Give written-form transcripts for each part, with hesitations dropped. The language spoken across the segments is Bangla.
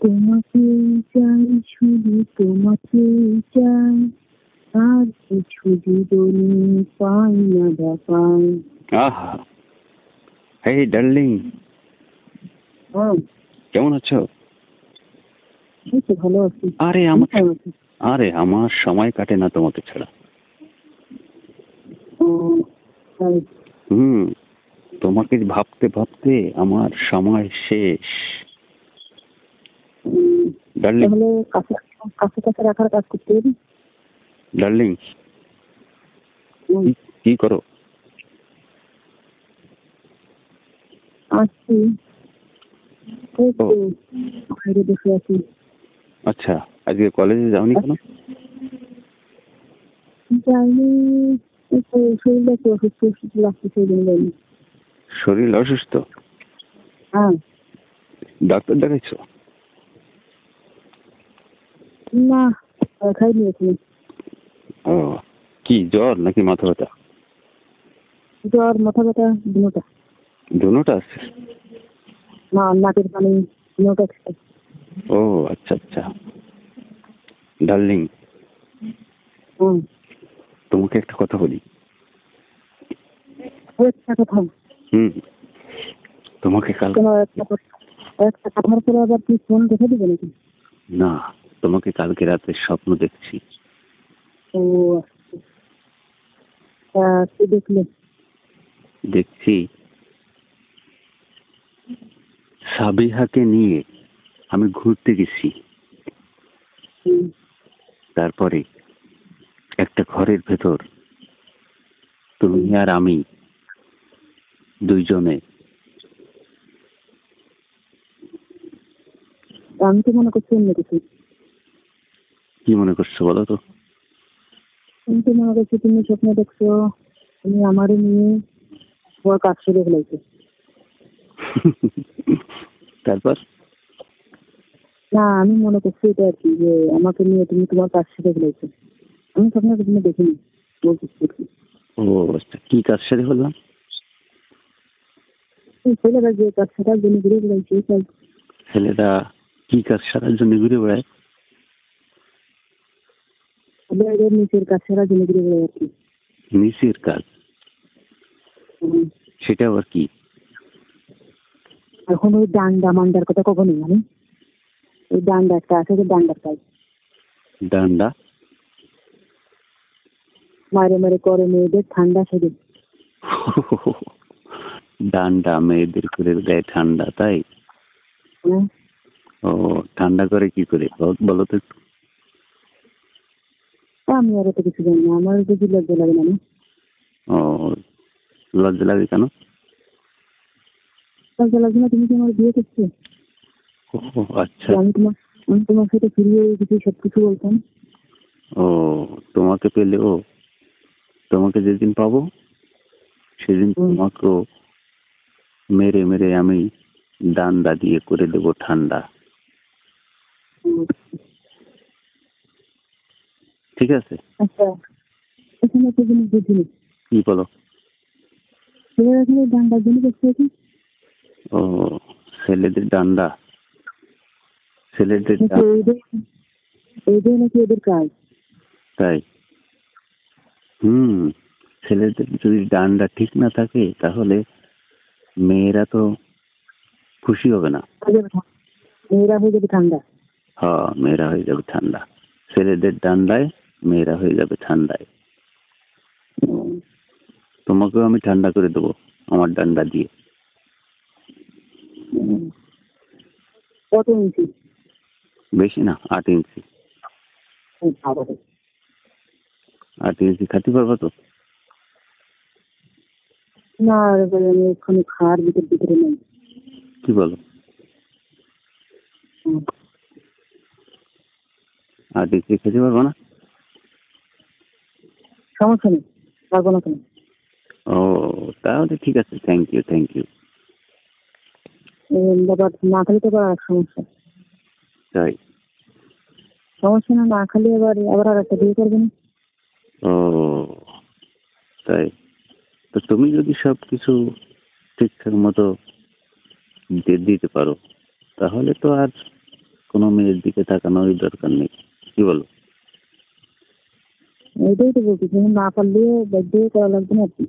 তোমাকে চাই, শুধু তোমাকে চাই, আর কিছু জীবনে পাই না বা পাই। আহা, এই ডার্লিং, হ্যাঁ, কেমন আছো? এই তো ভালো আছি। আরে তুমি আমার কেমন আছো? আরে আমার সময় কাটে না তোমাকে ছাড়া। ও, তাই। হুম, তোমাকে ভাবতে ভাবতে আমার সময় শেষ। ডার্লিং, তাহলে কাছে কাছে কাছে রাখার কাজ করতে হবে। ডার্লিং, হুম, কি করো? আসছি। এই তো ও বাইরে বসে আছি। আচ্ছা, আজকে কলেজে যাওনি কেন? যাইনি, এই তো শরীরটা একটু অসুস্থ অসুস্থ লাগছে, সেই জন্য যাইনি। শরীর অসুস্থ? হ্যাঁ, ডাক্তার দেখাইছো? না, খাইনি এখনো। ও, কি জ্বর নাকি মাথা ব্যথা? জ্বর, মাথা ব্যথা, দুটোটা। দুটোটা আছে? না, নাকের পানি, দুটোটা একসাথে। ও আচ্ছা আচ্ছা। ডার্লিং, হুম, তোমাকে একটা কথা বলি। একটা কথা। হুম, তোমাকে কাল তোমার একটা কথার পরে আবার কি ফোন দেখে দিবে নাকি? না, তোমাকে কালকে রাতে স্বপ্ন দেখছি। ও, কি দেখলে? দেখছি সাবিহাকে নিয়ে আমি ঘুরতে গেছি। হুম, তারপরে একটা ঘরের ভেতর তুমি আর আমি দুইজনে। আমি তো মনে করছি অন্য কিছু। কি মনে করছো বলো তো? আমি তো মনে করছি তুমি স্বপ্ন দেখছো, তুমি আমারই নিয়ে তোমার কাজ সেরে ফেলাইছো। তারপর না, আমি মনে করছি এটা আর কি, যে আমাকে নিয়ে তুমি তোমার কাজ সেরে ফেলাইছো। আমি স্বপ্ন তুমি দেখিনি, বলছি। ও আচ্ছা, কি কাজ সেরে ফেললাম? ছেলেরা যে কাজ সেটার জন্য ঘুরে ফেলাইছে এই কাজ। ছেলেরা কি কাজ সারার জন্য ঘুরে বেড়ায়? এদের নিচের কাজ সেরার জন্য ঘুরে বেড়াই আর কি। নিচের কাজ? হুম। সেটা আবার কি? এখন ওই ডান্ডা মান্ডার কথা কখনো মানে, ওই ডান্ডা একটা আছে, যে ডান্ডার কাজ ডান্ডা? মারে মারে করে মেয়েদের ঠান্ডা সেদিন। ডান্ডা মেয়েদের করে দেয় ঠান্ডা, তাই? হ্যাঁ, ও, ঠান্ডা করে কি করে বলো তো একটু। আমি আর এত কিছু জানি না, আমার যদি লজ্জা লাগে না। ও, লজ্জা লাগে কেন? লজ্জা লাগবে না? তুমি কি আমার বিয়ে করছো? ও আচ্ছা। যে আমি তোমার সাথে ফিরিয়ে কিছু সবকিছু বলতাম। ও, তোমাকে পেলেও, তোমাকে যেদিন পাবো সেদিন তোমাকেও মেরে মেরে আমি ডান্ডা দিয়ে করে দেবো ঠান্ডা। ঠিক আছে? আচ্ছা, এখানে একটা জিনিস বুঝিনি, কি বলো? ছেলেরা এখানে ডান্ডার জন্য করছে কি? ও, ছেলেদের ডান্ডা, ছেলেদের নাকি এইটাই নাকি ওদের কাজ? তাই? হুম, ছেলেদের যদি ডান্ডা ঠিক না থাকে তাহলে মেয়েরা তো খুশি হবে না। মেয়েরা হয়ে যাবে ঠান্ডা। হ্যাঁ, মেয়েরা হয়ে যাবে ঠান্ডা। ছেলেদের ডান্ডায় মেয়েরা হয়ে যাবে ঠান্ডায়। তোমাকেও আমি ঠান্ডা করে দেবো আমার ডান্ডা দিয়ে। কত ইঞ্চি? বেশি না, 8 ইঞ্চি। 8 ইঞ্চি খাতে পারবো তো? না রে ভাই, আমি ওখানে খাওয়ার ভিতরে নেই। কি বলো? 8 ইঞ্চি খেতে পারবো না? সমস্যা নেই, পারবো না কেন? ও, তাহলে ঠিক আছে, থ্যাংক ইউ থ্যাংক ইউ। বাবা না খালি তো আবার আর সমস্যা। তাই? সমস্যা না, না খালি আবার আবার আর একটা বিয়ে করবে না। ও তাই? তো তুমি যদি সব কিছু ঠিকঠাক মতো দিতে পারো তাহলে তো আর কোনো মেয়ের দিকে তাকানোর দরকার নেই, কি বলো? এটাই তো বলছি, যখন না পারলে বাধ্য হয়ে করা লাগবে না আর কি।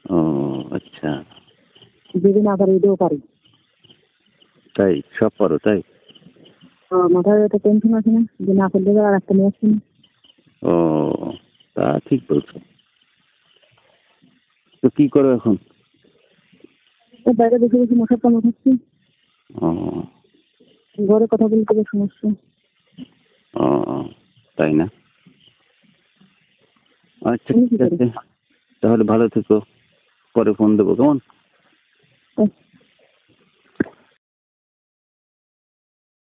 ও আচ্ছা, যদি না পারি এটাও পারি। তাই সব পারো তাই? মাথায় একটা টেনশন আছে না যে না পারলে আর একটা মেয়ে আসছে না। ও তা ঠিক বলছো। তো কি করো এখন? তো বাইরে বসে বসে মশার কামড় খাচ্ছি। ও ঘরে কথা বলতে গেলে সমস্যা। ও তাই না? আচ্ছা তুমি কি ঠিক করো? আছে, তাহলে ভালো থেকো, পরে ফোন দেবো কেমন?